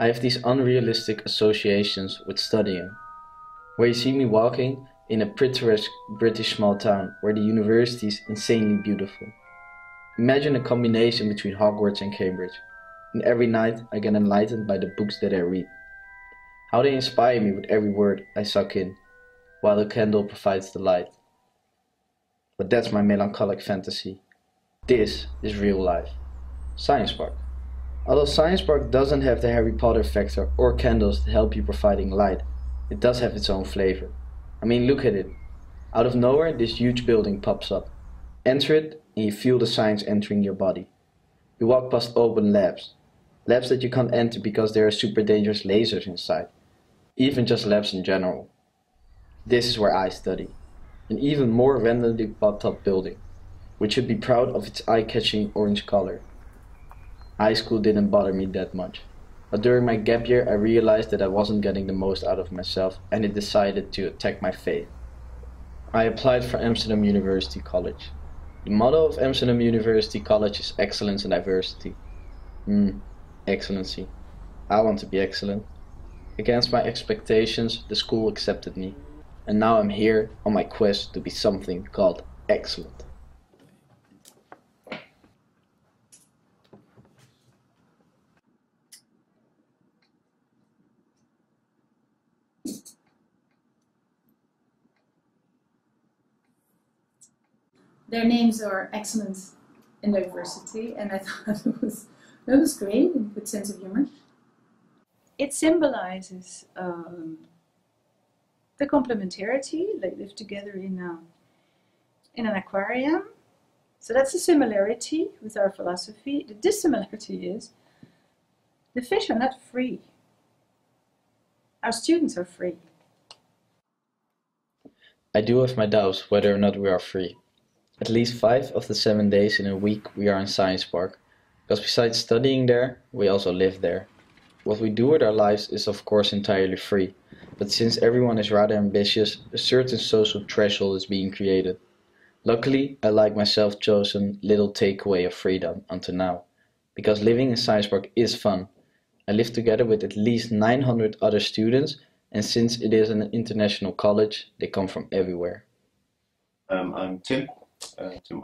I have these unrealistic associations with studying, where you see me walking in a picturesque British small town where the university is insanely beautiful. Imagine a combination between Hogwarts and Cambridge, and every night I get enlightened by the books that I read. How they inspire me with every word I suck in, while the candle provides the light. But that's my melancholic fantasy. This is real life. Science Park. Although Science Park doesn't have the Harry Potter factor or candles that help you providing light, it does have its own flavor. I mean, look at it. Out of nowhere, this huge building pops up. Enter it and you feel the science entering your body. You walk past open labs. Labs that you can't enter because there are super dangerous lasers inside. Even just labs in general. This is where I study. An even more randomly popped up building, which should be proud of its eye-catching orange color. High school didn't bother me that much, but during my gap year I realized that I wasn't getting the most out of myself and it decided to attack my faith. I applied for Amsterdam University College. The motto of Amsterdam University College is excellence and diversity. Excellency. I want to be excellent. Against my expectations, the school accepted me. And now I'm here on my quest to be something called excellent. Their names are excellent in diversity, and I thought that was great, and a good sense of humor. It symbolizes the complementarity. They live together in an aquarium. So that's a similarity with our philosophy. The dissimilarity is the fish are not free. Our students are free. I do have my doubts whether or not we are free. At least 5 of the 7 days in a week we are in Science Park, because besides studying there, we also live there. What we do with our lives is of course entirely free, but since everyone is rather ambitious, a certain social threshold is being created. Luckily, I like my self-chosen little takeaway of freedom until now, because living in Science Park is fun. I live together with at least 900 other students, and since it is an international college, they come from everywhere. I'm Tim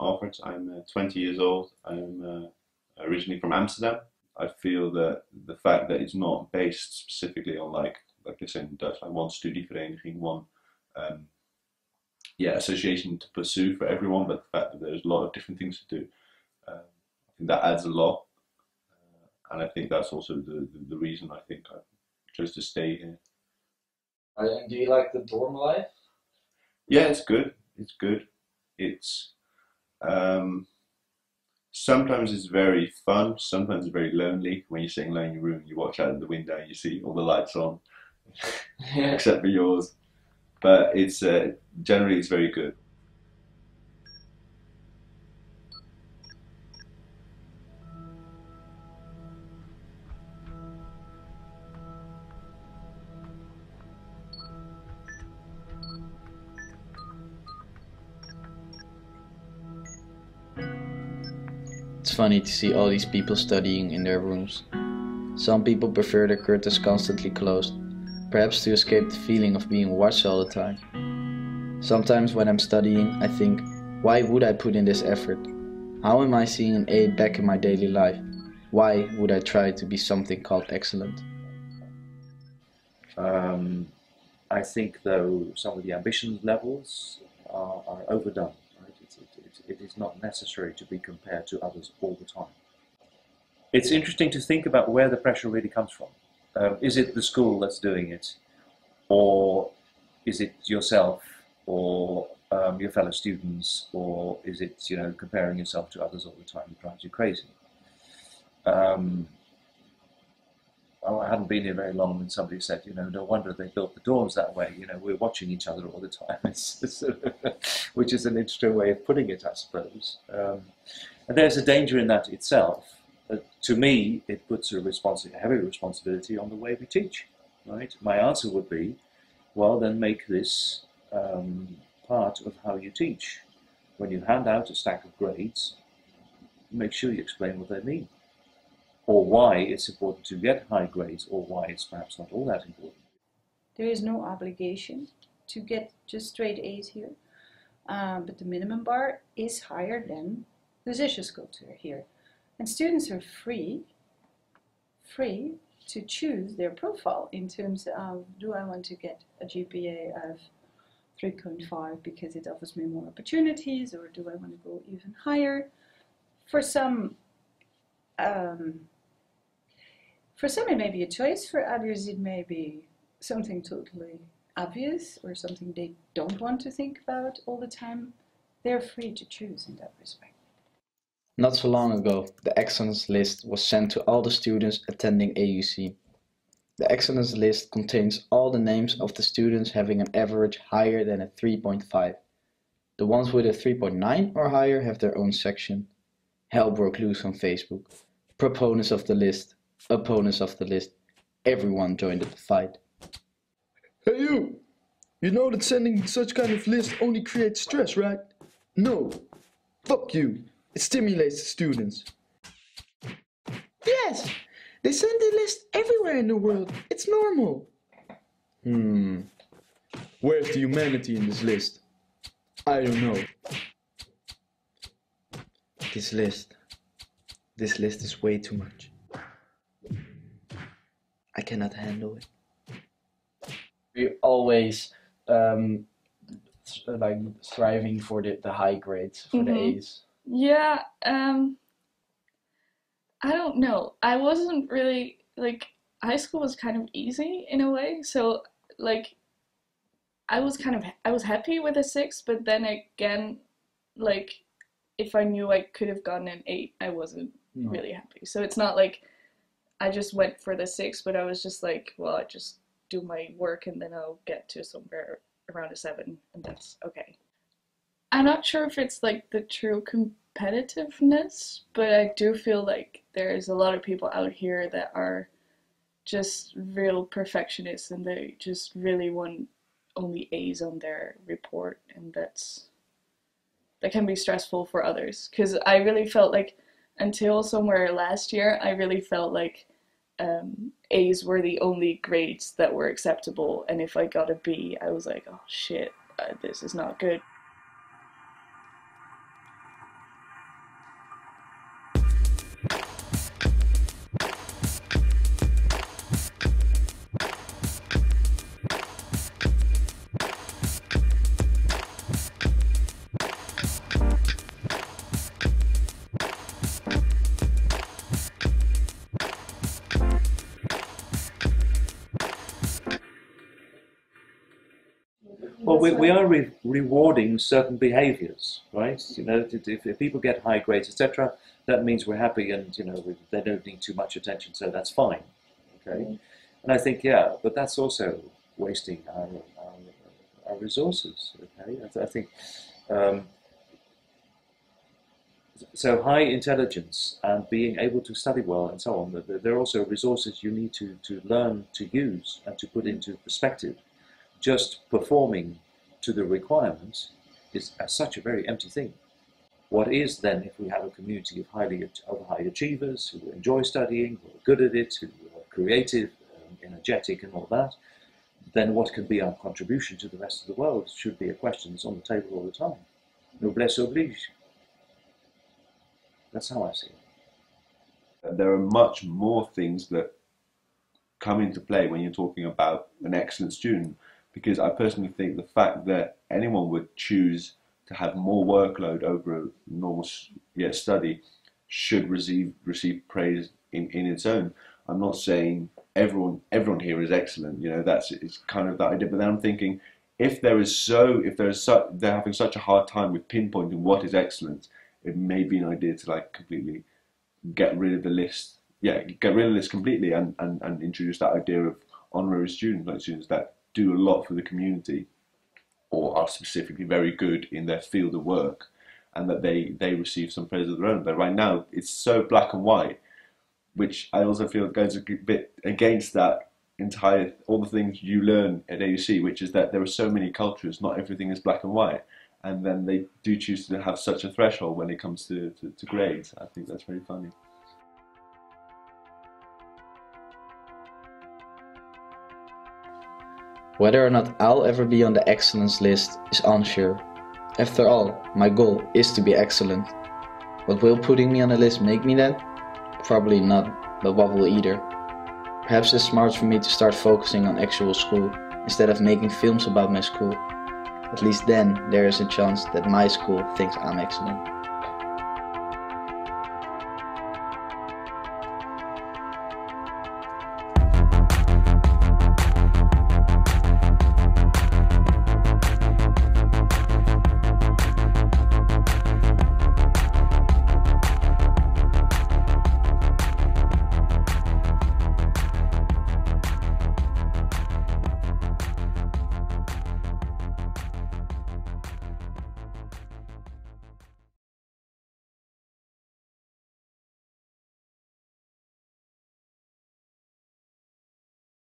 Alfred. I'm 20 years old. I'm originally from Amsterdam. I feel that the fact that it's not based specifically on like they say in Dutch, like one studievereniging, one association to pursue for everyone, but the fact that there's a lot of different things to do, I think that adds a lot, and I think that's also the reason I think I chose to stay here. And do you like the dorm life? Yeah, it's good. It's good. It's sometimes it's very fun, sometimes it's very lonely. When you're sitting alone in your room, you watch out of the window and you see all the lights on, except for yours. But it's generally it's very good. It's funny to see all these people studying in their rooms. Some people prefer their curtains constantly closed, perhaps to escape the feeling of being watched all the time. Sometimes when I'm studying, I think, why would I put in this effort? How am I seeing an A back in my daily life? Why would I try to be something called excellent? I think though some of the ambition levels are overdone. It is not necessary to be compared to others all the time. It's interesting to think about where the pressure really comes from. Is it the school that's doing it? Or is it yourself or your fellow students? Or is it, comparing yourself to others all the time that drives you crazy? I hadn't been here very long when somebody said, no wonder they built the dorms that way. We're watching each other all the time, which is an interesting way of putting it, I suppose. And there's a danger in that itself. To me, it puts a heavy responsibility on the way we teach. Right? My answer would be, well, then make this part of how you teach. When you hand out a stack of grades, make sure you explain what they mean. or why it's important to get high grades, or why it's perhaps not all that important. There is no obligation to get just straight A's here, but the minimum bar is higher than the Zisjescultuur here. And students are free to choose their profile in terms of, do I want to get a GPA of 3.5 because it offers me more opportunities, or do I want to go even higher? For some it may be a choice, for others it may be something totally obvious or something they don't want to think about all the time. They're free to choose in that respect. Not so long ago, the excellence list was sent to all the students attending AUC. The excellence list contains all the names of the students having an average higher than a 3.5. The ones with a 3.9 or higher have their own section. Hell broke loose on Facebook. Proponents of the list, opponents of the list, everyone joined the fight. Hey you! You know that sending such kind of list only creates stress, right? No! Fuck you! It stimulates the students. Yes! They send the list everywhere in the world. It's normal. Where's the humanity in this list? I don't know. This list is way too much. I cannot handle it. We're always like striving for the high grades, for the A's. Yeah, I don't know. I wasn't really, like, high school was kind of easy in a way, so, like, I was happy with a 6, but then again, like, if I knew I could have gotten an 8, I wasn't really happy. So it's not like I just went for the 6, but I was just like, well, I just do my work and then I'll get to somewhere around a 7, and that's okay. I'm not sure if it's like the true competitiveness, but I do feel like there's a lot of people out here that are just real perfectionists and they just really want only A's on their report, and that can be stressful for others. Because I really felt like until somewhere last year, I really felt like A's were the only grades that were acceptable, and if I got a B, I was like, oh shit, this is not good. Well, we are rewarding certain behaviours, right? You know, if people get high grades, etc., that means we're happy, and you know they don't need too much attention, so that's fine. Okay, and I think but that's also wasting our resources. Okay, I think so. High intelligence and being able to study well and so on. There are also resources you need to learn to use and to put into perspective. Just performing to the requirements is such a very empty thing. What is then, if we have a community of high achievers who enjoy studying, who are good at it, who are creative, energetic and all that, then what can be our contribution to the rest of the world should be a question that's on the table all the time. Noblesse oblige. That's how I see it. There are much more things that come into play when you're talking about an excellent student. Because I personally think the fact that anyone would choose to have more workload over a normal study should receive praise in its own. I'm not saying everyone here is excellent. You know, it's kind of that idea. But then I'm thinking, if they're having such a hard time with pinpointing what is excellent, it may be an idea to like completely get rid of the list. Yeah, get rid of the list completely and introduce that idea of honorary students, like students that do a lot for the community or are specifically very good in their field of work, and that they receive some praise of their own. But right now it's so black and white, which I also feel goes a bit against that all the things you learn at AUC, which is that there are so many cultures, not everything is black and white, and then they do choose to have such a threshold when it comes to grades. I think that's very funny. Whether or not I'll ever be on the excellence list is unsure. After all, my goal is to be excellent. But will putting me on the list make me that? Probably not, but what will either? Perhaps it's smart for me to start focusing on actual school instead of making films about my school. At least then there is a chance that my school thinks I'm excellent.